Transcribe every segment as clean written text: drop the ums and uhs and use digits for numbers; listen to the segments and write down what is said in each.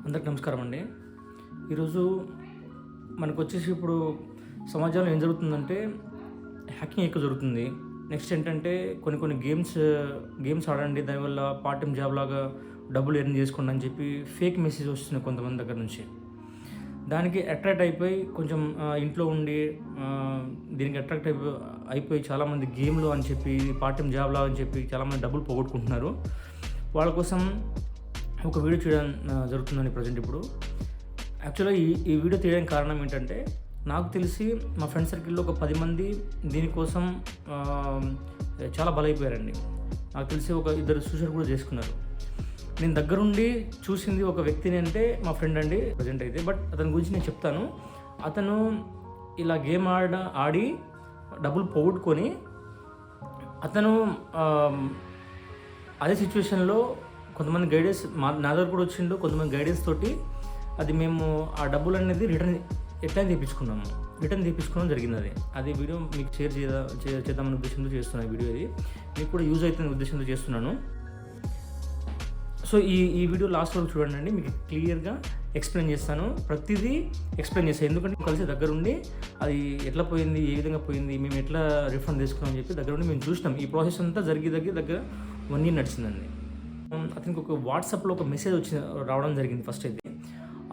అందరికి నమస్కారం అండి. ఈరోజు మనకు వచ్చేసి ఇప్పుడు సమాజంలో ఏం జరుగుతుందంటే హ్యాకింగ్ ఎక్కువ జరుగుతుంది. నెక్స్ట్ ఏంటంటే కొన్ని గేమ్స్ ఆడండి, దానివల్ల పార్ట్ టైం జాబ్ లాగా డబ్బులు ఎర్న్ చేసుకోండి అని చెప్పి ఫేక్ మెసేజ్ వస్తున్నాయి కొంతమంది దగ్గర నుంచి. దానికి అట్రాక్ట్ అయిపోయి కొంచెం ఇంట్లో ఉండి దీనికి అట్రాక్ట్ అయిపోయి చాలామంది గేమ్లు అని చెప్పి పార్ట్ టైం జాబ్లా అని చెప్పి చాలామంది డబ్బులు పోగొట్టుకుంటున్నారు. వాళ్ళ కోసం ఒక వీడియో చేయడం జరుగుతుందని ప్రజెంట్ ఇప్పుడు. యాక్చువల్గా ఈ వీడియో తీయడానికి కారణం ఏంటంటే, నాకు తెలిసి మా ఫ్రెండ్ సర్కిల్లో ఒక 10 మంది దీనికోసం చాలా బలైపోయారండి. నాకు తెలిసి ఒక 2 సూసైడ్ కూడా చేసుకున్నారు. నేను దగ్గరుండి చూసింది ఒక వ్యక్తిని అంటే మా ఫ్రెండ్ అండి ప్రజెంట్ అయితే. బట్ అతని గురించి నేను చెప్తాను. అతను ఇలా గేమ్ ఆడి డబ్బులు పోగొట్టుకొని అతను అదే సిచ్యువేషన్లో కొంతమంది గైడెన్స్ నా దగ్గర కూడా వచ్చిండు. కొంతమంది గైడెన్స్ తోటి అది మేము ఆ డబ్బులు అనేది రిటర్న్ తీపించుకోవడం జరిగింది. అది వీడియో మీకు షేర్ చేద్దామనే ఉద్దేశంతో చేస్తున్నాను. వీడియో ఇది మీకు కూడా యూజ్ అవుతున్న ఉద్దేశంతో చేస్తున్నాను. సో ఈ వీడియో లాస్ట్ వరకు చూడండి. మీకు క్లియర్గా ఎక్స్ప్లెయిన్ చేస్తాను, ప్రతిదీ ఎక్స్ప్లెయిన్ చేస్తాను. ఎందుకంటే కలిసి దగ్గరుండి అది ఎట్లా పోయింది, ఏ విధంగా పోయింది, మేము ఎట్లా రిఫండ్ తీసుకున్నాం అని చెప్పి దగ్గరుండి మేము చూసినాం. ఈ ప్రాసెస్ అంతా దగ్గర 1 year నడిచిందండి. అతనికి ఒక వాట్సాప్లో ఒక మెసేజ్ రావడం జరిగింది. ఫస్ట్ అయితే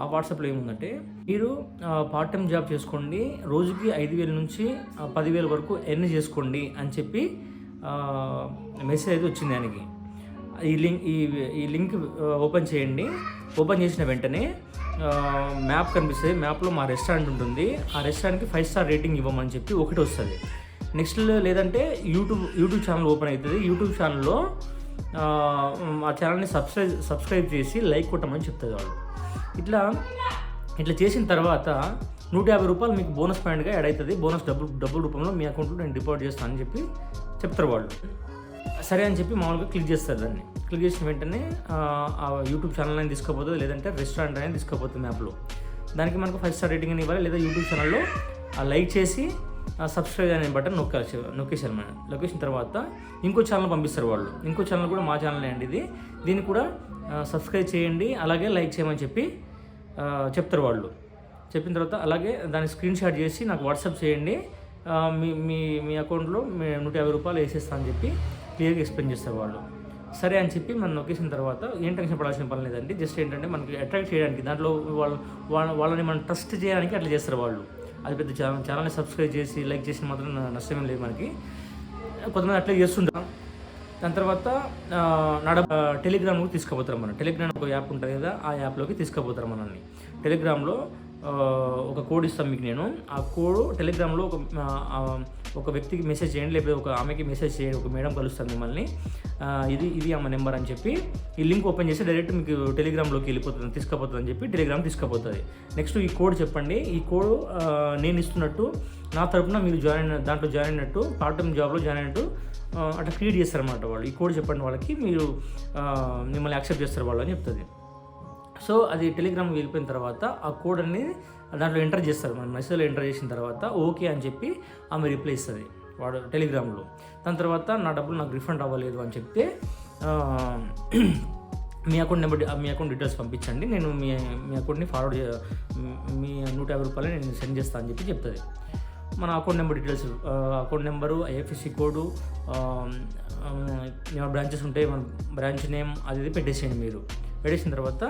ఆ వాట్సాప్లో ఏముందంటే, మీరు పార్ట్ టైం జాబ్ చేసుకోండి, రోజుకి 5,000 నుంచి 10,000 వరకు ఎర్న్ చేసుకోండి అని చెప్పి మెసేజ్ అయితే వచ్చింది ఆయనకి. ఈ లింక్ ఓపెన్ చేయండి. ఓపెన్ చేసిన వెంటనే మ్యాప్ కనిపిస్తుంది. మ్యాప్లో మా రెస్టారెంట్ ఉంటుంది. ఆ రెస్టారెంట్కి 5 star రేటింగ్ ఇవ్వమని చెప్పి ఒకటి వస్తుంది. నెక్స్ట్ లేదంటే యూట్యూబ్ ఛానల్ ఓపెన్ అవుతుంది. యూట్యూబ్ ఛానల్లో ఆ ఛానల్ని సబ్స్క్రైబ్ చేసి లైక్ కొట్టమని చెప్తుంది వాళ్ళు. ఇట్లా చేసిన తర్వాత 150 రూపాయలు మీకు బోనస్ పాయింట్గా యాడ్ అవుతుంది. బోనస్ డబ్బుల రూపంలో మీ అకౌంట్లో నేను డిపాజిట్ చేస్తాను అని చెప్పి చెప్తారు వాళ్ళు. సరే అని చెప్పి మామూలుగా క్లిక్ చేస్తారు. దాన్ని క్లిక్ చేసిన వెంటనే ఆ యూట్యూబ్ ఛానల్ అని తీసుకుపోతుంది, లేదంటే రెస్టారెంట్ అనేది తీసుకుపోతుంది మ్యాప్లో. దానికి మనకు 5 star రేటింగ్ అని ఇవ్వాలి, లేదా యూట్యూబ్ ఛానల్లో లైక్ చేసి సబ్స్క్రైబ్ అనే బటన్ నొక్కేసారు మనం. నొక్కేసిన తర్వాత ఇంకో ఛానల్ పంపిస్తారు వాళ్ళు. ఇంకో ఛానల్ కూడా మా ఛానల్ అండి ఇది. దీన్ని కూడా సబ్స్క్రైబ్ చేయండి, అలాగే లైక్ చేయమని చెప్పి చెప్తారు వాళ్ళు. చెప్పిన తర్వాత అలాగే దాన్ని స్క్రీన్ షాట్ చేసి నాకు వాట్సాప్ చేయండి, మీ అకౌంట్లో 150 రూపాయలు వేసేస్తా అని చెప్పి క్లియర్గా ఎక్స్ప్లెయిన్ చేస్తారు వాళ్ళు. సరే అని చెప్పి మనం నొక్కేసిన తర్వాత ఏం టెన్షన్ పడాల్సిన పని లేదండి. జస్ట్ ఏంటంటే మనకి అట్రాక్ట్ చేయడానికి, దాంట్లో వాళ్ళని మనం ట్రస్ట్ చేయడానికి అట్లా చేస్తారు వాళ్ళు. అది పెద్ద ఛానల్ని సబ్స్క్రైబ్ చేసి లైక్ చేసిన మాత్రం నష్టమేం లేదు మనకి. కొంతమంది అట్లా చేస్తుంటాం. దాని తర్వాత టెలిగ్రామ్లోకి తీసుకుపోతారు మనం. టెలిగ్రామ్ ఒక యాప్ ఉంటుంది కదా, ఆ యాప్లోకి తీసుకుపోతారు మనల్ని. టెలిగ్రామ్లో ఒక కోడ్ ఇస్తాం మీకు నేను. ఆ కోడ్ టెలిగ్రామ్లో ఒక వ్యక్తికి మెసేజ్ చేయండి, లేకపోతే ఒక ఆమెకి మెసేజ్ చేయండి. ఒక మేడం కలుస్తాను మిమ్మల్ని, ఇది ఆమె నెంబర్ అని చెప్పి ఈ లింక్ ఓపెన్ చేసి డైరెక్ట్ మీకు టెలిగ్రామ్లోకి తీసుకుపోతుంది అని చెప్పి టెలిగ్రామ్ తీసుకుపోతుంది. నెక్స్ట్ ఈ కోడ్ చెప్పండి. ఈ కోడ్ నేను ఇస్తున్నట్టు, నా తరపున మీరు దాంట్లో జాయిన్ అయినట్టు, పార్ట్ టైం జాబ్లో జాయిన్ అయినట్టు అట్లా క్రియేట్ చేస్తారన్నమాట వాళ్ళు. ఈ కోడ్ చెప్పండి వాళ్ళకి, మీరు మిమ్మల్ని యాక్సెప్ట్ చేస్తారు వాళ్ళు అని చెప్తుంది. సో అది టెలిగ్రామ్కి వెళ్ళిపోయిన తర్వాత ఆ కోడ్ అనేది దాంట్లో ఎంటర్ చేస్తారు. మన మెసేజ్లో ఎంటర్ చేసిన తర్వాత ఓకే అని చెప్పి ఆమె రిప్లై ఇస్తుంది వాడు టెలిగ్రామ్లో. దాని తర్వాత నా డబ్బులు నాకు రిఫండ్ అవ్వలేదు అని చెప్తే మీ అకౌంట్ డీటెయిల్స్ పంపించండి, నేను మీ అకౌంట్ని ఫార్వర్డ్ మీ 150 రూపాయలు నేను సెండ్ చేస్తాను అని చెప్పి చెప్తుంది. మన account number details, account number, IFSC code, branches ఉంటాయి, మన బ్రాంచ్ నేమ్ అది పెట్టేసేయండి. మీరు పెట్టేసిన తర్వాత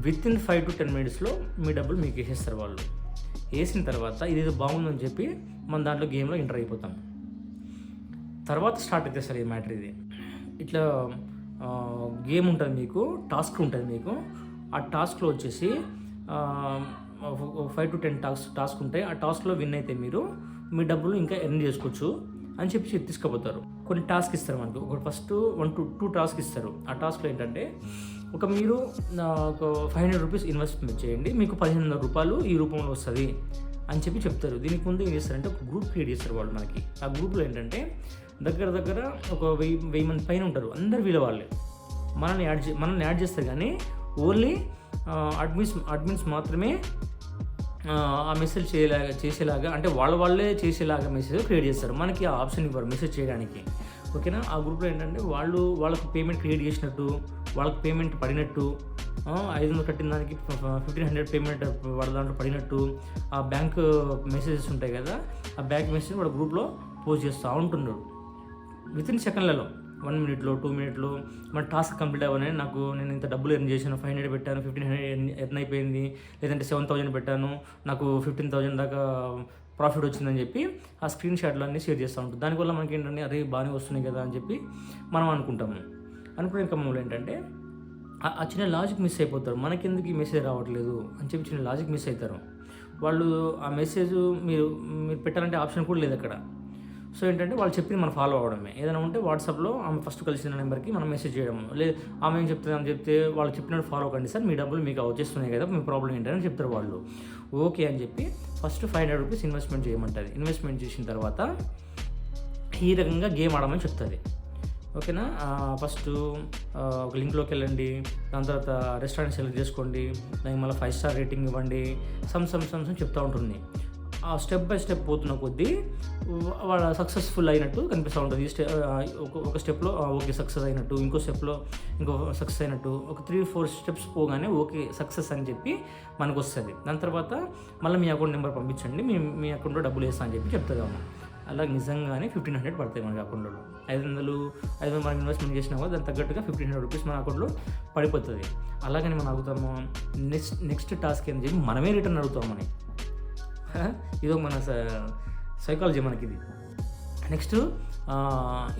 వితిన్ 5 to 10 minutesలో మీ డబ్బులు మీకు వేసేస్తారు వాళ్ళు. వేసిన తర్వాత ఇదేదో బాగుందని చెప్పి మన దాంట్లో గేమ్లో ఎంటర్ అయిపోతాం. తర్వాత స్టార్ట్ అయితే సార్ ఈ మ్యాటర్. ఇది ఇట్లా గేమ్ ఉంటుంది, మీకు టాస్క్ ఉంటుంది. మీకు ఆ టాస్క్లో వచ్చేసి 5 to 10 టాస్క్ ఉంటాయి. ఆ టాస్క్లో విన్ అయితే మీరు మీ డబ్బులు ఇంకా ఎర్న్ చేసుకోవచ్చు అని చెప్పి తీసుకుపోతారు. కొన్ని టాస్క్ ఇస్తారు మనకు. ఒక ఫస్ట్ 1 to 2 టాస్క్ ఇస్తారు. ఆ టాస్క్లో ఏంటంటే, మీరు ఒక 500 రూపీస్ ఇన్వెస్ట్మెంట్ చేయండి, మీకు 1,500 రూపాయలు ఈ రూపంలో వస్తుంది అని చెప్పి చెప్తారు. దీనికి ముందు ఏం చేస్తారంటే ఒక గ్రూప్ క్రియేట్ చేస్తారు వాళ్ళు మనకి. ఆ గ్రూప్లో ఏంటంటే దగ్గర ఒక 1000 మంది పైన ఉంటారు. అందరు వీళ్ళ వాళ్ళే. మనల్ని యాడ్ చేస్తారు, కానీ ఓన్లీ అడ్మిన్స్ మాత్రమే ఆ మెసేజ్ చేసేలాగా, అంటే వాళ్ళే చేసేలాగా మెసేజ్ క్రియేట్ చేస్తారు. మనకి ఆ ఆప్షన్ ఇవ్వరు మెసేజ్ చేయడానికి. ఓకేనా. ఆ గ్రూప్లో ఏంటంటే వాళ్ళకు పేమెంట్ క్రియేట్ చేసినట్టు, వాళ్ళకి పేమెంట్ పడినట్టు, 500 కట్టిన దానికి 1500 పేమెంట్ వాళ్ళ దాంట్లో పడినట్టు ఆ బ్యాంక్ మెసేజెస్ ఉంటాయి కదా, ఆ బ్యాంక్ మెసేజ్ వాళ్ళ గ్రూప్లో పోస్ట్ చేస్తూ ఉంటున్నాడు వితిన్ సెకండ్లలో, 1 మినిట్లో 2 మినిట్లో. మన టాస్క్ కంప్లీట్ అవ్వని నేను ఇంత డబ్బులు ఎర్న్ చేశాను, 500 పెట్టాను, 1500 ఎర్న్ అయిపోయింది, లేదంటే 7000 పెట్టాను, నాకు 15,000 దాకా ప్రాఫిట్ వచ్చిందని చెప్పి ఆ స్క్రీన్ షాట్లు అన్నీ షేర్ చేస్తూ ఉంటుంది. దానివల్ల మనకి ఏంటంటే అరే బాగానే వస్తున్నాయి కదా అని చెప్పి మనం అనుకుంటాము. అనుకునే క్రమంలో ఏంటంటే ఆ చిన్న లాజిక్ మిస్ అయిపోతారు. మనకెందుకు ఈ మెసేజ్ రావట్లేదు అని చెప్పి చిన్న లాజిక్ మిస్ అవుతారు వాళ్ళు. ఆ మెసేజ్ మీరు పెట్టాలంటే ఆప్షన్ కూడా లేదు అక్కడ. సో ఏంటంటే వాళ్ళు చెప్పింది మనం ఫాలో అవ్వడమే. ఏదైనా ఉంటే వాట్సాప్లో ఆమె ఫస్ట్ కలిసిన నెంబర్కి మనం మెసేజ్ చేయడం, లేదు ఆమె ఏం చెప్తుంది అని చెప్తే వాళ్ళు చెప్పినట్టు ఫాలో కండి సార్, మీ డబ్బులు మీకు వచ్చేస్తున్నాయి కదా, మీ ప్రాబ్లం ఏంటని చెప్తారు వాళ్ళు. ఓకే అని చెప్పి ఫస్ట్ 500 రూపీస్ ఇన్వెస్ట్మెంట్ చేయమంటుంది. ఇన్వెస్ట్మెంట్ చేసిన తర్వాత ఈ రకంగా గేమ్ ఆడమని చెప్తుంది. ఓకేనా. ఫస్ట్ ఒక లింక్లోకి వెళ్ళండి, దాని తర్వాత రెస్టారెంట్ సెలెక్ట్ చేసుకోండి, దానికి మళ్ళీ 5 స్టార్ రేటింగ్ ఇవ్వండి, సమ్ చెప్తూ ఉంటుంది. ఆ స్టెప్ బై స్టెప్ పోతున్న కొద్దీ వాళ్ళ సక్సెస్ఫుల్ అయినట్టు కనిపిస్తూ ఉంటుంది. ఒక స్టెప్లో ఓకే సక్సెస్ అయినట్టు, ఇంకో స్టెప్లో ఇంకో సక్సెస్ అయినట్టు, ఒక 3-4 స్టెప్స్ పోగానే ఓకే సక్సెస్ అని చెప్పి మనకు వస్తుంది. దాని తర్వాత మళ్ళీ మీ అకౌంట్ నెంబర్ పంపించండి, మీ అకౌంట్లో డబ్బులు వేస్తా అని చెప్పి చెప్తుంది అమ్మ. అలా నిజంగానే 1500 పడతాయి మన అకౌంట్లో. 500 మనం ఇన్వెస్ట్మెంట్ చేసినా కూడా దానికి తగ్గట్టుగా 1500 రూపీస్ మన అకౌంట్లో పడిపోతుంది. అలాగని మనం అడుగుతాము నెక్స్ట్ టాస్క్ అని చెప్పి మనమే రిటర్న్ అడుగుతామని. ఇదో మన సైకాలజీ మనకి ఇది. నెక్స్ట్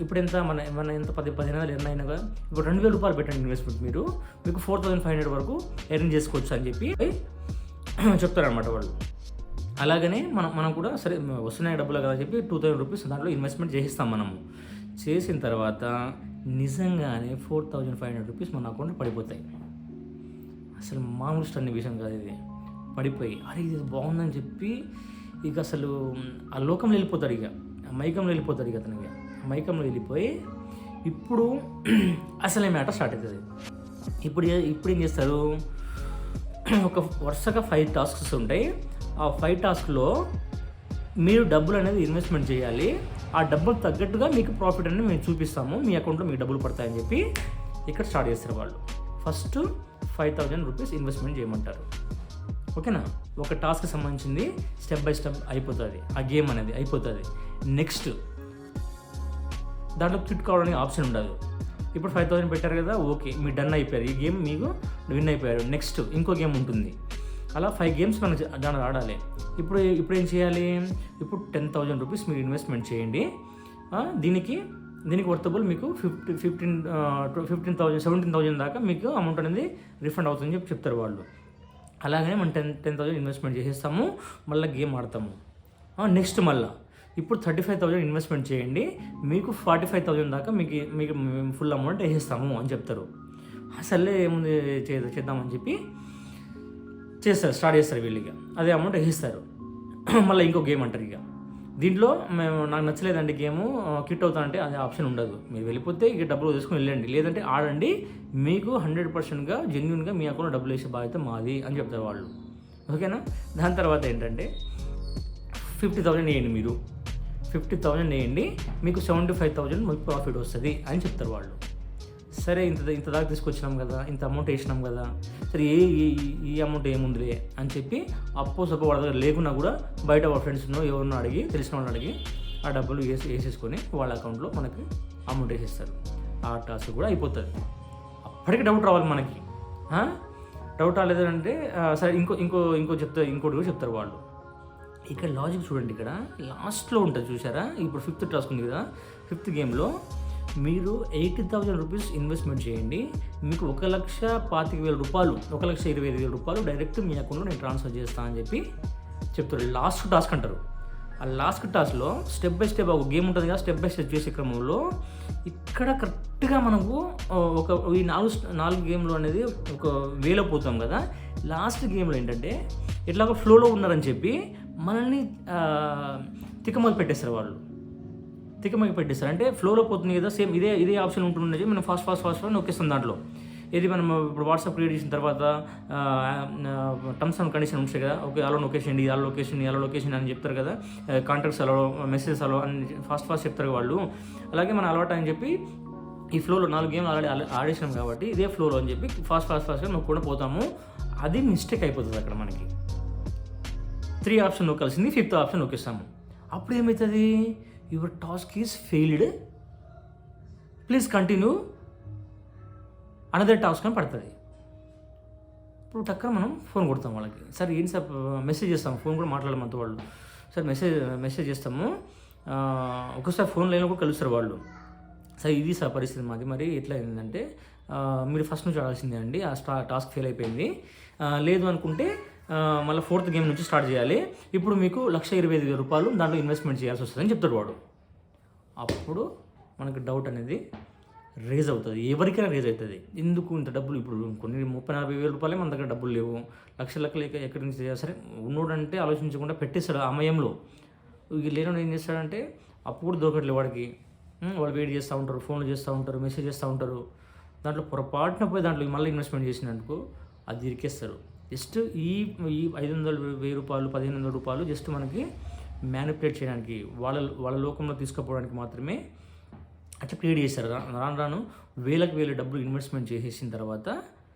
ఇప్పుడు ఎంత మన ఎంత 10,000 ఎర్న్ అయినా కదా, ఇప్పుడు 2,000 రూపాయలు పెట్టండి ఇన్వెస్ట్మెంట్, మీకు 4,500 వరకు ఎర్న్ చేసుకోవచ్చు అని చెప్పి చెప్తారనమాట వాళ్ళు. అలాగనే మనం కూడా సరే వస్తున్నాయి డబ్బులు కదా చెప్పి 2,000 రూపీస్ దాంట్లో ఇన్వెస్ట్మెంట్ చేయిస్తాం. మనము చేసిన తర్వాత నిజంగానే 4,500 రూపీస్ మన అకౌంట్లో పడిపోతాయి. అసలు మామూలు స్టన్ విషయం కాదు ఇది. పడిపోయి అరే ఇది బాగుందని చెప్పి ఇక అసలు ఆ లోకంలో వెళ్ళిపోతాడు, ఇక మైకంలో వెళ్ళిపోతాడు. ఇక అతను మైకంలో వెళ్ళిపోయి ఇప్పుడు అసలే మ్యాటర్ స్టార్ట్ అవుతుంది. ఇప్పుడు ఏం చేస్తారు, ఒక వరుసగా 5 టాస్క్స్ ఉంటాయి. ఆ 5 టాస్క్లో మీరు డబ్బులు అనేది ఇన్వెస్ట్మెంట్ చేయాలి. ఆ డబ్బులు తగ్గట్టుగా మీకు ప్రాఫిట్ అనేది మేము చూపిస్తాము, మీ అకౌంట్లో మీకు డబ్బులు పడతాయని చెప్పి ఇక్కడ స్టార్ట్ చేస్తారు వాళ్ళు. ఫస్ట్ 5,000 రూపీస్ ఇన్వెస్ట్మెంట్ చేయమంటారు. ఓకేనా. ఒక టాస్క్కి సంబంధించింది స్టెప్ బై స్టెప్ అయిపోతుంది, ఆ గేమ్ అనేది అయిపోతుంది. నెక్స్ట్ దాంట్లో క్విట్ కావడానికి ఆప్షన్ ఉండదు. ఇప్పుడు 5,000 పెట్టారు కదా, ఓకే మీరు డన్ అయిపోయారు, ఈ గేమ్ మీకు విన్ అయిపోయారు. నెక్స్ట్ ఇంకో గేమ్ ఉంటుంది. అలా 5 గేమ్స్ మనం దాంట్లో ఆడాలి. ఇప్పుడు ఏం చేయాలి, ఇప్పుడు 10,000 రూపీస్ మీరు ఇన్వెస్ట్మెంట్ చేయండి. దీనికి వర్తబుల్ మీకు 15,000 17,000 దాకా మీకు అమౌంట్ అనేది రిఫండ్ అవుతుందని చెప్పి చెప్తారు వాళ్ళు. అలాగనే మనం 10,000 ఇన్వెస్ట్మెంట్ చేసేస్తాము, మళ్ళీ గేమ్ ఆడతాము. నెక్స్ట్ మళ్ళీ ఇప్పుడు 35,000 ఇన్వెస్ట్మెంట్ చేయండి, మీకు 45,000 దాకా మీకు ఫుల్ అమౌంట్ వేసేస్తాము అని చెప్తారు. అసలే ఏముంది చేద్దామని చెప్పి స్టార్ట్ చేస్తారు వీళ్ళకి. అదే అమౌంట్ వేసేస్తారు. మళ్ళీ ఇంకో గేమ్ అంటారు. ఇక దీంట్లో నాకు నచ్చలేదండి గేము, క్విట్ అవుతానంటే అదే ఆప్షన్ ఉండదు. మీరు వెళ్ళిపోతే ఇక డబ్బులు తీసుకొని వెళ్ళండి, లేదంటే ఆడండి, మీకు 100%గా జెన్యున్గా మీ అకౌంట్లో డబ్బులు వేసే బాధ్యత మాది అని చెప్తారు వాళ్ళు. ఓకేనా. దాని తర్వాత ఏంటంటే 50,000 వేయండి, మీరు 50,000 వేయండి, మీకు 75,000 మీకు ప్రాఫిట్ వస్తుంది అని చెప్తారు వాళ్ళు. సరే ఇంత దాకా తీసుకొచ్చినాం కదా, ఇంత అమౌంట్ వేసినాం కదా, సరే ఈ అమౌంట్ ఏముందిలే అని చెప్పి సపో వాళ్ళ దగ్గర లేకున్నా కూడా బయట వాళ్ళ ఫ్రెండ్స్నో ఎవరినో అడిగి తెలిసిన వాళ్ళని అడిగి ఆ డబ్బులు వేసేసుకొని వాళ్ళ అకౌంట్లో మనకి అమౌంట్ వేసేస్తారు. ఆ టాస్క్ కూడా అయిపోతుంది. అప్పటికి డౌట్ రావాలి మనకి. డౌట్ రాలేదంటే సరే ఇంకోటి కూడా చెప్తారు వాళ్ళు. ఇక్కడ లాజిక్ చూడండి, ఇక్కడ లాస్ట్లో ఉంటుంది చూసారా. ఇప్పుడు 5th టాస్క్ ఉంది కదా, 5th గేమ్లో మీరు 80,000 రూపీస్ ఇన్వెస్ట్మెంట్ చేయండి, మీకు 1,25,000 రూపాయలు 1,25,000 రూపాయలు డైరెక్ట్ మీ అకౌంట్లో నేను ట్రాన్స్ఫర్ చేస్తాను అని చెప్పి చెప్తారు. లాస్ట్ టాస్క్ అంటారు. ఆ లాస్ట్ టాస్క్లో స్టెప్ బై స్టెప్ ఒక గేమ్ ఉంటుంది కదా, స్టెప్ బై స్టెప్ చేసే క్రమంలో ఇక్కడ కరెక్ట్గా మనకు ఈ 4 గేమ్లు అనేది ఒక వేలో పోతాం కదా. లాస్ట్ గేమ్లో ఏంటంటే ఎట్లాగో ఫ్లోలో ఉన్నారని చెప్పి మనల్ని తిక్కమకి పెట్టేస్తారు వాళ్ళు. తిక్కమకి పెట్టేస్తారు అంటే ఫ్లోలో పోతుంది కదా, సేమ్ ఇదే ఆప్షన్ ఉంటుండే మనం ఫాస్ట్ నొక్కేస్తాం. దాంట్లో ఇది మనం ఇప్పుడు వాట్సాప్ క్రియేట్ చేసిన తర్వాత టర్మ్స్ అండ్ కండిషన్ ఉంటాయి కదా, ఓకే అలో లొకేషన్ అలో లొకేషన్ అని చెప్తారు కదా, కాంటాక్ట్స్ అలో, మెసేజెస్ అలో అని ఫాస్ట్ చెప్తారు వాళ్ళు. అలాగే మన అలవాటు అని చెప్పి ఈ ఫ్లోలో 4 గేమ్లు ఆడేసినాం కాబట్టి ఇదే ఫ్లోలో అని చెప్పి ఫాస్ట్గా నొక్కకుండా పోతాము. అది మిస్టేక్ అయిపోతుంది అక్కడ మనకి. 3 ఆప్షన్ నొక్కాల్సింది 5th ఆప్షన్ నొక్కిస్తాము. అప్పుడు ఏమవుతుంది, your task is failed, please continue another task అని పడుతుంది. ఇప్పుడు టక్కన మనం ఫోన్ కొడతాం వాళ్ళకి, సార్ ఏంటి సార్ మెసేజ్ చేస్తాము, ఫోన్ కూడా మాట్లాడమంత వాళ్ళు, సార్ మెసేజ్ చేస్తాము, ఒకసారి ఫోన్ లైన్లో కూడా కలుస్తారు వాళ్ళు, సార్ ఇది సార్ పరిస్థితి మాది, మరి ఎట్లా అయిందంటే మీరు ఫస్ట్ నుంచి ఆడాల్సిందే అండి, ఆ టాస్క్ ఫెయిల్ అయిపోయింది, లేదు అనుకుంటే మళ్ళీ 4th గేమ్ నుంచి స్టార్ట్ చేయాలి, ఇప్పుడు మీకు 1,25,000 దాంట్లో ఇన్వెస్ట్మెంట్ చేయాల్సి వస్తుందని చెప్తాడు వాడు. అప్పుడు మనకు డౌట్ అనేది రేజ్ అవుతుంది, ఎవరికైనా రేజ్ అవుతుంది. ఎందుకు ఇంత డబ్బులు, ఇప్పుడు కొన్ని 30,000-40,000 రూపాయలే మన దగ్గర డబ్బులు లేవు, లక్షలు ఎక్కడి నుంచి సరే ఉన్నోడంటే ఆలోచించకుండా పెట్టేస్తాడు ఆ సమయంలో. లేనోడు ఏం చేస్తాడంటే అప్పుడు కూడా దొరకట్లేదు వాడికి, వాళ్ళు వెయిట్ చేస్తూ ఉంటారు, ఫోన్లు చేస్తూ ఉంటారు, మెసేజ్ చేస్తూ ఉంటారు, దాంట్లో పొరపాటున పోయి దాంట్లో మళ్ళీ ఇన్వెస్ట్మెంట్ చేసినందుకు అది ఇరికేస్తారు. జస్ట్ ఈ 500, 1,000 రూపాయలు, 1,500 రూపాయలు జస్ట్ మనకి మ్యానిపులేట్ చేయడానికి, వాళ్ళ లోకంలో తీసుకుపోవడానికి మాత్రమే అట్లా క్రియేట్ చేస్తారు. రాను వేలకు డబ్బులు ఇన్వెస్ట్మెంట్ చేసేసిన తర్వాత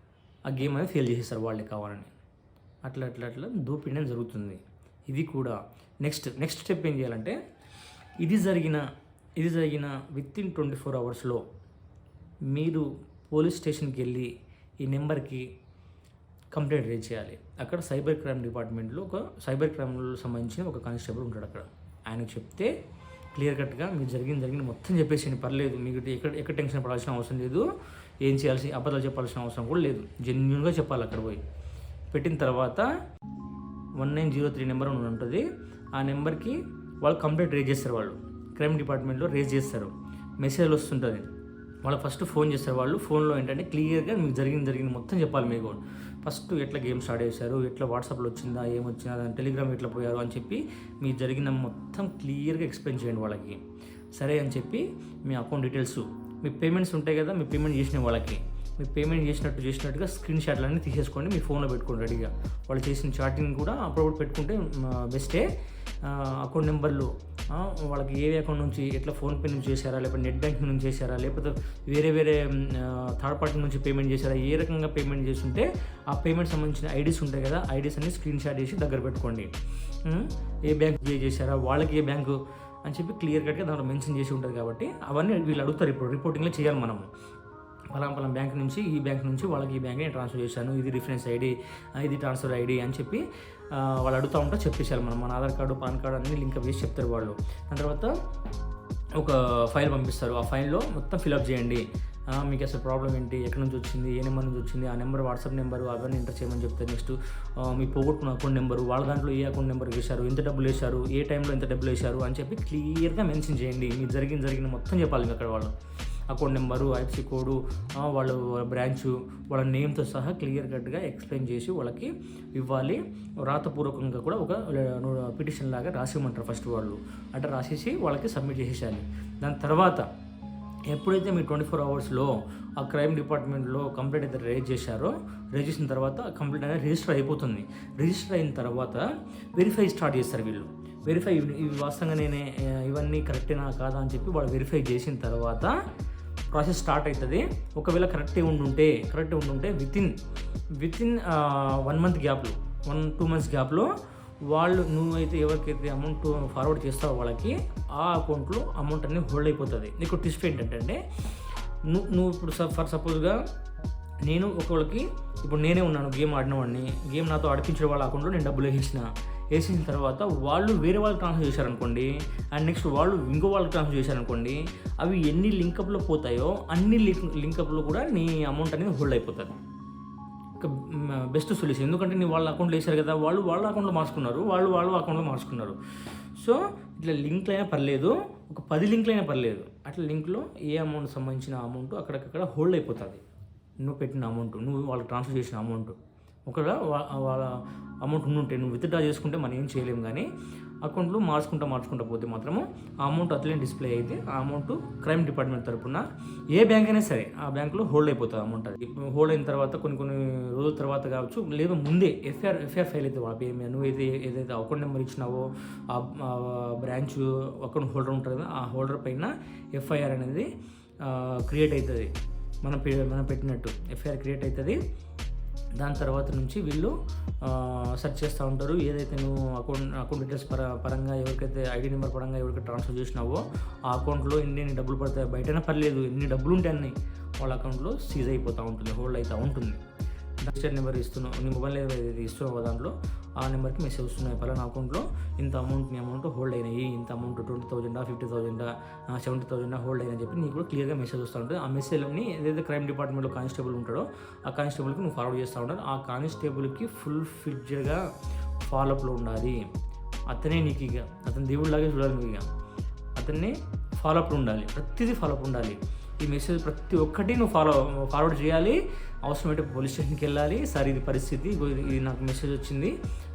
ఆ గేమ్ అనేది ఫెయిల్ చేసేస్తారు వాళ్ళే కావాలని. అట్లా దోపిడీ జరుగుతుంది. ఇది కూడా నెక్స్ట్ స్టెప్ ఏం చేయాలంటే, ఇది జరిగిన విత్ ఇన్ 24 అవర్స్లో మీరు పోలీస్ స్టేషన్కి వెళ్ళి ఈ నెంబర్కి కంప్లైంట్ రేజ్ చేయాలి. అక్కడ సైబర్ క్రైమ్ డిపార్ట్మెంట్లో ఒక సైబర్ క్రైమ్లో సంబంధించిన ఒక కానిస్టేబుల్ ఉంటాడు అక్కడ. ఆయనకు చెప్తే క్లియర్ కట్గా మీరు జరిగింది మొత్తం చెప్పేసి, పర్లేదు మీకు ఎక్కడ టెన్షన్ పడాల్సిన అవసరం లేదు, ఏం చేయాల్సి అబద్ధాలు చెప్పాల్సిన అవసరం కూడా లేదు, జెన్యూన్గా చెప్పాలి. అక్కడ పోయి పెట్టిన తర్వాత 1903 నెంబర్ అని ఉంటుంది, ఆ నెంబర్కి వాళ్ళు కంప్లైంట్ రేజ్ చేస్తారు. వాళ్ళు క్రైమ్ డిపార్ట్మెంట్లో రేజ్ చేస్తారు, మెసేజ్లు వస్తుంటుంది, వాళ్ళు ఫస్ట్ ఫోన్ చేస్తారు. వాళ్ళు ఫోన్లో ఏంటంటే క్లియర్గా మీకు జరిగింది మొత్తం చెప్పాలి. మీకు ఫస్ట్ ఎట్లా గేమ్ స్టార్ట్ చేశారు, ఎట్లా వాట్సాప్లో వచ్చిందా, ఏమొచ్చిందా, టెలిగ్రామ్ ఎట్లా పోయారు అని చెప్పి మీకు జరిగిన మొత్తం క్లియర్గా ఎక్స్ప్లెయిన్ చేయండి వాళ్ళకి. సరే అని చెప్పి మీ అకౌంట్ డీటెయిల్స్, మీ పేమెంట్స్ ఉంటాయి కదా, మీ పేమెంట్ చేసిన వాళ్ళకి మీ పేమెంట్ చేసినట్టుగా స్క్రీన్ షాట్లన్నీ తీసేసుకోండి, మీ ఫోన్లో పెట్టుకోండి రెడీగా. వాళ్ళు చేసిన చాటింగ్ కూడా అప్పుడు పెట్టుకుంటే బెస్టే. అకౌంట్ నెంబర్లు వాళ్ళకి ఏ అకౌంట్ నుంచి, ఎట్లా ఫోన్పే నుంచి చేశారా, లేకపోతే నెట్ బ్యాంకింగ్ నుంచి చేశారా, లేకపోతే వేరే థర్డ్ పార్టీ నుంచి పేమెంట్ చేశారా, ఏ రకంగా పేమెంట్ చేస్తుంటే ఆ పేమెంట్ సంబంధించిన ఐడీస్ ఉంటాయి కదా, ఐడీస్ అన్ని స్క్రీన్ షాట్ చేసి దగ్గర పెట్టుకోండి. ఏ బ్యాంక్ పే చేశారా, వాళ్ళకి ఏ బ్యాంకు అని చెప్పి క్లియర్ కట్గా దాంట్లో మెన్షన్ చేసి ఉంటుంది. కాబట్టి అవన్నీ వీళ్ళు అడుగుతారు. ఇప్పుడు రిపోర్టింగ్లో చేయాలి మనము, పలాం బ్యాంక్ నుంచి ఈ బ్యాంక్ నుంచి వాళ్ళకి ఈ బ్యాంక్ని ట్రాన్స్ఫర్ చేశాను, ఇది రిఫరెన్స్ ఐడి, ఇది ట్రాన్స్ఫర్ ఐడి అని చెప్పి వాళ్ళు అడుగుతూ ఉంటే చెప్పేశారు. మన ఆధార్ కార్డు, పాన్ కార్డు అన్నీ లింక్ చేసి చెప్తారు వాళ్ళు. దాని తర్వాత ఒక ఫైల్ పంపిస్తారు, ఆ ఫైల్లో మొత్తం ఫిలప్ చేయండి, మీకు అసలు ప్రాబ్లం ఏంటి, ఎక్కడి నుంచి వచ్చింది, ఏ నెంబర్ నుంచి వచ్చింది, ఆ నెంబర్ వాట్సాప్ నెంబరు అవన్నీ ఎంటర్ చేయమని చెప్తారు. నెక్స్ట్ మీ పోగొట్టుకున్న అకౌంట్ నెంబరు, వాళ్ళ దాంట్లో ఏ అకౌంట్ నెంబర్ వేశారు, ఎంత డబ్బులు వేశారు, ఏ టైంలో ఎంత డబ్బులు వేశారు అని చెప్పి క్లియర్గా మెన్షన్ చేయండి. మీకు జరిగిన మొత్తం చెప్పాలి. మీకు అక్కడ వాళ్ళు అకౌంట్ నెంబరు, ఐఎఫ్సి కోడు, వాళ్ళ బ్రాంచు, వాళ్ళ నేమ్తో సహా క్లియర్ కట్గా ఎక్స్ప్లెయిన్ చేసి వాళ్ళకి ఇవ్వాలి. రాతపూర్వకంగా కూడా ఒక పిటిషన్ లాగా రాసిమంటారు ఫస్ట్ వాళ్ళు, అంటే రాసేసి వాళ్ళకి సబ్మిట్ చేసేయాలి. దాని తర్వాత ఎప్పుడైతే మీరు 24 అవర్స్లో ఆ క్రైమ్ డిపార్ట్మెంట్లో కంప్లైంట్ అయితే రేజ్ చేశారో, రేజ్ చేసిన తర్వాత కంప్లైంట్ అనేది రిజిస్టర్ అయిపోతుంది. రిజిస్టర్ అయిన తర్వాత వెరిఫై స్టార్ట్ చేస్తారు వీళ్ళు. వెరిఫై ఇవి వాస్తవంగా నేనే ఇవన్నీ కరెక్టేనా కాదా అని చెప్పి వాళ్ళు వెరిఫై చేసిన తర్వాత ప్రాసెస్ స్టార్ట్ అవుతుంది. ఒకవేళ కరెక్టే ఉండుంటే విత్ ఇన్ 1 month గ్యాప్లో, 1-2 months గ్యాప్లో వాళ్ళు నువ్వైతే ఎవరికైతే అమౌంట్ ఫార్వర్డ్ చేస్తావో వాళ్ళకి ఆ అకౌంట్లో అమౌంట్ అనేది హోల్డ్ అయిపోతుంది. నీకు ట్విస్ట్ ఏంటంటే నువ్వు ఇప్పుడు ఫర్ సపోజ్గా నేను ఒకళ్ళకి, ఇప్పుడు నేనే ఉన్నాను గేమ్ ఆడినవాడిని, గేమ్ నాతో ఆడిపించిన వాళ్ళ అకౌంట్లో నేను డబ్బులు వేసిన తర్వాత వాళ్ళు వేరే వాళ్ళకి ట్రాన్స్ఫర్ చేశారనుకోండి, అండ్ నెక్స్ట్ వాళ్ళు ఇంకో వాళ్ళకి ట్రాన్స్ఫర్ చేశారనుకోండి, అవి ఎన్ని లింకప్లో పోతాయో అన్ని లింకప్లో కూడా నీ అమౌంట్ అనేది హోల్డ్ అయిపోతుంది. Best solution. ఎందుకంటే నీ వాళ్ళ అకౌంట్లో వేశారు కదా, వాళ్ళు వాళ్ళ అకౌంట్లో మార్చుకున్నారు, వాళ్ళ అకౌంట్లో మార్చుకున్నారు. సో ఇట్లా లింక్లు అయినా పర్లేదు, ఒక 10 లింక్లు అయినా పర్లేదు, అట్లా లింక్లో ఏ అమౌంట్ సంబంధించిన అమౌంట్ అక్కడక్కడ హోల్డ్ అయిపోతుంది. నువ్వు పెట్టిన అమౌంట్, నువ్వు వాళ్ళకి ట్రాన్స్ఫర్ చేసిన అమౌంట్, ఒకవేళ వాళ్ళ అమౌంట్ ఉంటే నువ్వు విత్డ్రా చేసుకుంటే మనం ఏం చేయలేము, కానీ అకౌంట్లో మార్చుకుంటా పోతే మాత్రము ఆ అమౌంట్ అట్లనే డిస్ప్లే అయితే ఆ అమౌంట్ క్రైమ్ డిపార్ట్మెంట్ తరపున ఏ బ్యాంక్ అయినా సరే ఆ బ్యాంకులో హోల్డ్ అయిపోతుంది అమౌంట్. అది హోల్డ్ అయిన తర్వాత కొన్ని రోజుల తర్వాత కావచ్చు, లేదు ముందే ఎఫ్ఐఆర్ ఫైల్ అయితే వాళ్ళ పేరు మీద నువ్వు ఏదైతే అకౌంట్ నెంబర్ ఇచ్చినావో ఆ బ్రాంచ్ అకౌంట్ హోల్డర్ ఉంటుంది కదా, ఆ హోల్డర్ పైన ఎఫ్ఐఆర్ అనేది క్రియేట్ అవుతుంది. మనం పెట్టినట్టు ఎఫ్ఐఆర్ క్రియేట్ అవుతుంది. దాని తర్వాత నుంచి వీళ్ళు సెర్చ్ చేస్తూ ఉంటారు. ఏదైతే నువ్వు అకౌంట్ డీటెయిల్స్ పరంగా ఎవరికైతే ఐడి నెంబర్ పరంగా ఎవరికైతే ట్రాన్స్ఫర్ చేసినావో ఆ అకౌంట్లో ఎన్ని డబ్బులు పడతాయి, బయటైనా పర్లేదు, ఎన్ని డబ్బులు ఉంటాయి అన్నీ వాళ్ళ అకౌంట్లో సీజ్ అయిపోతూ ఉంటుంది, హోల్డ్ అవుతూ ఉంటుంది. రిజిస్టర్డ్ నెంబర్ ఇస్తున్నావు, నీ మొబైల్ ఏదైతే ఇస్తున్నావు దాంట్లో ఆ నెంబర్కి మెసేజ్ వస్తున్నాయి, పలానా అకౌంట్లో ఇంత అమౌంట్ హోల్డ్ అయినాయి, ఇంత అమౌంట్ 20,000 50,000 70,000 హోల్డ్ అయినా చెప్పి నీకు కూడా క్లియర్గా మెసేజ్ వస్తూ ఉంటుంది. ఆ మెసేజ్ని ఏదైతే క్రైమ్ డిపార్ట్మెంట్లో కానిస్టేబుల్ ఉంటాడో ఆ కానిస్టేబుల్కి నువ్వు ఫార్వర్డ్ చేస్తూ ఉంటారు. ఆ కానిస్టేబుల్కి ఫుల్ ఫిడ్జ్గా ఫాలోఅప్లో ఉండాలి. అతనే నీకు ఇక అతని దేవుడిలాగే చూడాలి, నువ్వు ఇక అతన్ని ఫాలోఅప్లో ఉండాలి, ప్రతిదీ ఫాలోఅప్ ఉండాలి. ఈ మెసేజ్ ప్రతి ఒక్కటి నువ్వు ఫార్వర్డ్ చేయాలి. అవసరమైతే పోలీస్ స్టేషన్కి వెళ్ళాలి, సార్ ఇది పరిస్థితి, ఇది నాకు మెసేజ్ వచ్చింది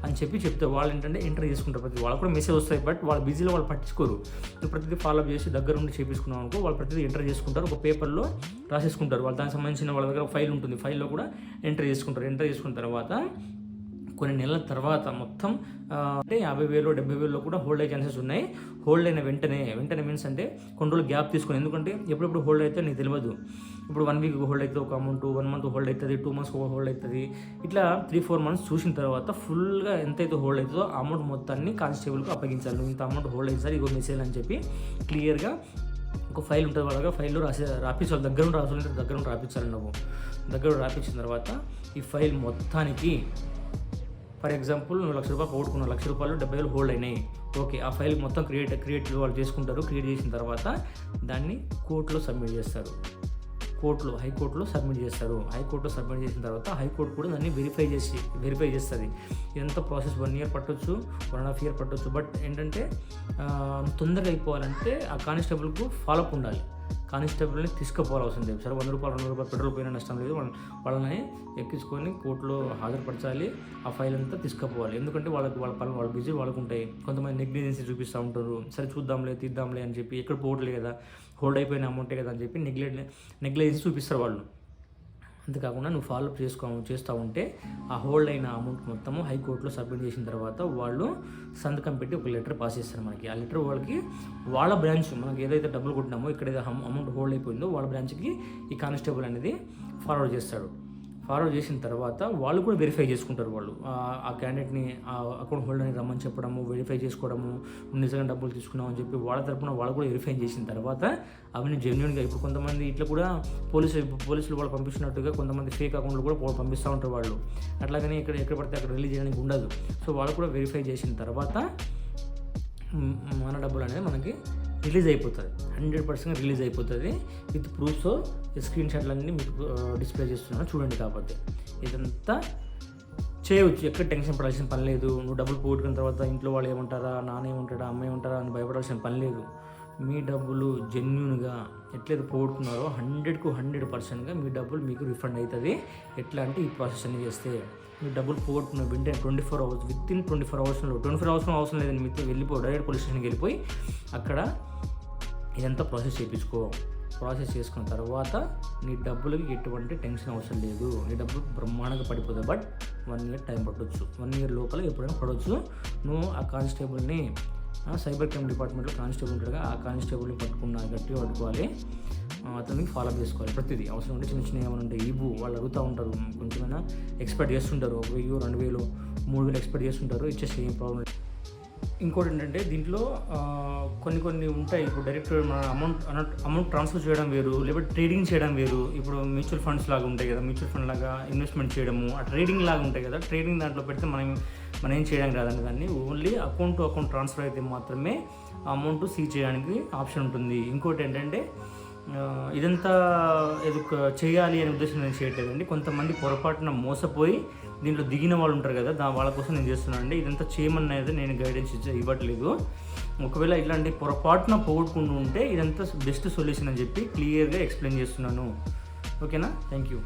అని చెప్తే వాళ్ళు ఏంటంటే ఎంటర్ చేసుకుంటారు. ప్రతి వాళ్ళకు కూడా మెసేజ్ వస్తాయి, బట్ వాళ్ళ బిజీలో వాళ్ళు పట్టించుకోరు. నువ్వు ప్రతిదీ ఫాలోఅప్ చేసి దగ్గర ఉండి చేపించుకున్నావు అనుకో, వాళ్ళు ప్రతిదీ ఎంటర్ చేసుకుంటారు, ఒక పేపర్లో రాసేసుకుంటారు. వాళ్ళు దానికి సంబంధించిన వాళ్ళ దగ్గర ఫైల్ ఉంటుంది, ఫైల్లో కూడా ఎంటర్ చేసుకుంటారు. ఎంటర్ చేసుకున్న తర్వాత కొన్ని నెలల తర్వాత మొత్తం అంటే 50,000 70,000 కూడా హోల్డ్ అయ్యే ఛాన్సెస్ ఉన్నాయి. హోల్డ్ అయిన వెంటనే మీన్స్ అంటే కొన్ని రోజులు గ్యాప్ తీసుకుని, ఎందుకంటే ఎప్పుడెప్పుడు హోల్డ్ అయితే నీకు తెలియదు. ఇప్పుడు 1 వీక్ హోల్డ్ అవుతుంది ఒక అమౌంట్, 1 మంత్ హోల్డ్ అవుతుంది, 2 months హోల్డ్ అవుతుంది. ఇట్లా 3-4 months చూసిన తర్వాత ఫుల్గా ఎంతైతే హోల్డ్ అవుతుందో ఆ అమౌంట్ మొత్తాన్ని కానిస్టేబుల్కి అప్పగించాలి. నువ్వు ఇంత అమౌంట్ హోల్డ్ అయింది సార్, ఇగో మెసేజ్ అని చెప్పి క్లియర్గా ఒక ఫైల్ ఉంటుంది వాళ్ళగా, ఫైల్లో రాపించాలి. దగ్గర ఉండి రాపించాలి. నువ్వు దగ్గర రాపించిన తర్వాత ఈ ఫైల్ మొత్తానికి ఫర్ ఎగ్జాంపుల్ నువ్వు ₹1,00,000 పోగొట్టుకున్నావు, ₹1,00,000 70,000 హోల్డ్ అయినాయి. ఓకే, ఆ ఫైల్ మొత్తం క్రియేట్ వాళ్ళు చేసుకుంటారు. క్రియేట్ చేసిన తర్వాత దాన్ని కోర్టులో సబ్మిట్ చేస్తారు. హైకోర్టులో సబ్మిట్ చేస్తారు. హైకోర్టులో సబ్మిట్ చేసిన తర్వాత హైకోర్టు కూడా దాన్ని వెరిఫై చేస్తుంది. ఇదంతా ప్రాసెస్ 1 year పట్టొచ్చు, 1.5 year పట్టొచ్చు. బట్ ఏంటంటే తొందరగా అయిపోవాలంటే ఆ కానిస్టేబుల్కు ఫాలోఅప్ ఉండాలి. కానిస్టేబుల్ని తీసుకుపోవాలి అవసరం లేదు. సరే ₹100 ₹200 పెట్రోల్ పోయినా నష్టం లేదు, వాళ్ళని ఎక్కించుకొని కోర్టులో హాజరుపరచాలి. ఆ ఫైల్ అంతా తీసుకుపోవాలి. ఎందుకంటే వాళ్ళ బిజీ వాళ్ళకు ఉంటాయి. కొంతమంది నెగ్లిజెన్సీ చూపిస్తూ ఉంటారు. సరే తీద్దాంలే అని చెప్పి, ఎక్కడ పోవట్లేదు కదా, హోల్డ్ అయిపోయిన అమౌంటే కదా అని చెప్పి నెగ్లిజెన్సీ చూపిస్తారు వాళ్ళు. అంతేకాకుండా నువ్వు ఫాలోఅప్ చేస్తూ ఉంటే ఆ హోల్డ్ అయిన అమౌంట్ మొత్తము హైకోర్టులో సబ్మిట్ చేసిన తర్వాత వాళ్ళు సంతకం పెట్టి ఒక లెటర్ పాస్ చేస్తారు మనకి. ఆ లెటర్ వాళ్ళకి వాళ్ళ బ్రాంచ్, మనకి ఏదైతే డబ్బులు కొట్టినామో ఇక్కడ ఏదో అమౌంట్ హోల్డ్ అయిపోయిందో వాళ్ళ బ్రాంచ్కి ఈ కానిస్టేబుల్ అనేది ఫార్వర్డ్ చేస్తాడు. ఫార్వర్డ్ చేసిన తర్వాత వాళ్ళు కూడా వెరిఫై చేసుకుంటారు. వాళ్ళు ఆ క్యాండిడేట్ని ఆ అకౌంట్ హోల్డర్ని రమ్మని చెప్పడము, వెరిఫై చేసుకోవడము, నిజంగా డబ్బులు తీసుకున్నామని చెప్పి వాళ్ళ తరపున వాళ్ళు కూడా వెరిఫై చేసిన తర్వాత అవన్నీ జెన్యున్గా. ఇప్పుడు కొంతమంది ఇట్లా కూడా పోలీసులు వాళ్ళు పంపిస్తున్నట్టుగా కొంతమంది ఫేక్ అకౌంట్లు కూడా పంపిస్తూ ఉంటారు వాళ్ళు. అట్లాగని ఎక్కడ పడితే అక్కడ రిలీజ్ చేయడానికి ఉండదు. సో వాళ్ళు కూడా వెరిఫై చేసిన తర్వాత మన డబ్బులు అనేది మనకి రిలీజ్ అయిపోతుంది, 100% రిలీజ్ అయిపోతుంది. విత్ ప్రూఫ్స్ స్క్రీన్ షాట్లన్నీ మీకు డిస్ప్లే చేస్తున్నాను చూడండి. కాకపోతే ఇదంతా చేయవచ్చు, ఎక్కడ టెన్షన్ పడాల్సిన పని లేదు. నువ్వు డబ్బులు పోగొట్టుకున్న తర్వాత ఇంట్లో వాళ్ళు ఏమంటారా, నాన్న ఏమంటారా, అమ్మ ఏమంటారా అని భయపడాల్సిన పని లేదు. మీ డబ్బులు జెన్యున్గా ఎట్లయితే పోగొట్టుకున్నారో 100% మీ డబ్బులు మీకు రిఫండ్ అవుతుంది. ఎట్లా అంటే ఈ ప్రాసెస్ అన్ని చేస్తే మీ డబ్బులు పోగొట్టుకున్న వెంటనే 24 hours, వితిన్ 24 hours 24 hours అవసరం లేదని మీతో వెళ్ళిపో, డైరెక్ట్ పోలీస్ స్టేషన్కి వెళ్ళిపోయి అక్కడ ఇదంతా ప్రాసెస్ చేసుకున్న తర్వాత నీ డబ్బులకి ఎటువంటి టెన్షన్ అవసరం లేదు. నీ డబ్బులు బ్రహ్మాండంగా పడిపోతాయి. బట్ 1 year టైం పట్టవచ్చు, 1 year లోపల ఎప్పుడైనా పడవచ్చు. నువ్వు ఆ కానిస్టేబుల్ని సైబర్ క్రైమ్ డిపార్ట్మెంట్లో కానిస్టేబుల్ ఉంటాడుగా, ఆ కానిస్టేబుల్ని గట్టిగా పట్టుకోవాలి. అతనికి ఫాలోఅప్ చేసుకోవాలి. ప్రతిదీ అవసరం ఉంటే చిన్న ఏమైనా ఉంటే వాళ్ళు అడుగుతూ ఉంటారు, కొంచెమైనా ఎక్స్పెక్ట్ చేస్తుంటారు. 1,000 2,000 3,000 ఎక్స్పెక్ట్ చేస్తుంటారు, ఇచ్చేసి ఏం ప్రాబ్లం. ఇంకోటి ఏంటంటే దీంట్లో కొన్ని ఉంటాయి. ఇప్పుడు డైరెక్ట్ మన అమౌంట్ ట్రాన్స్ఫర్ చేయడం వేరు, లేకపోతే ట్రేడింగ్ చేయడం వేరు. ఇప్పుడు మ్యూచువల్ ఫండ్స్ లాగా ఉంటాయి కదా, మ్యూచువల్ ఫండ్ లాగా ఇన్వెస్ట్మెంట్ చేయడము, ఆ ట్రేడింగ్ లాగా ఉంటాయి కదా. ట్రేడింగ్ దాంట్లో పెడితే మనం ఏం చేయడానికి రాదండి. దాన్ని only account to account transfer అయితే మాత్రమే అమౌంట్ సీజ్ చేయడానికి ఆప్షన్ ఉంటుంది. ఇంకోటి ఏంటంటే ఇదంతా ఏదో చేయాలి అనే ఉద్దేశం నేను చేయట్లేదండి. కొంతమంది పొరపాటున మోసపోయి దీంట్లో దిగిన వాళ్ళు ఉంటారు కదా, వాళ్ళ కోసం నేను చేస్తున్నాను అండి. ఇదంతా చేయమనేది నేను గైడెన్స్ ఇవ్వట్లేదు. ఒకవేళ ఇలాంటి పొరపాటున పోగొట్టుకుంటూ ఉంటే ఇదంతా బెస్ట్ సొల్యూషన్ అని చెప్పి క్లియర్గా ఎక్స్ప్లెయిన్ చేస్తున్నాను. ఓకేనా? Thank you.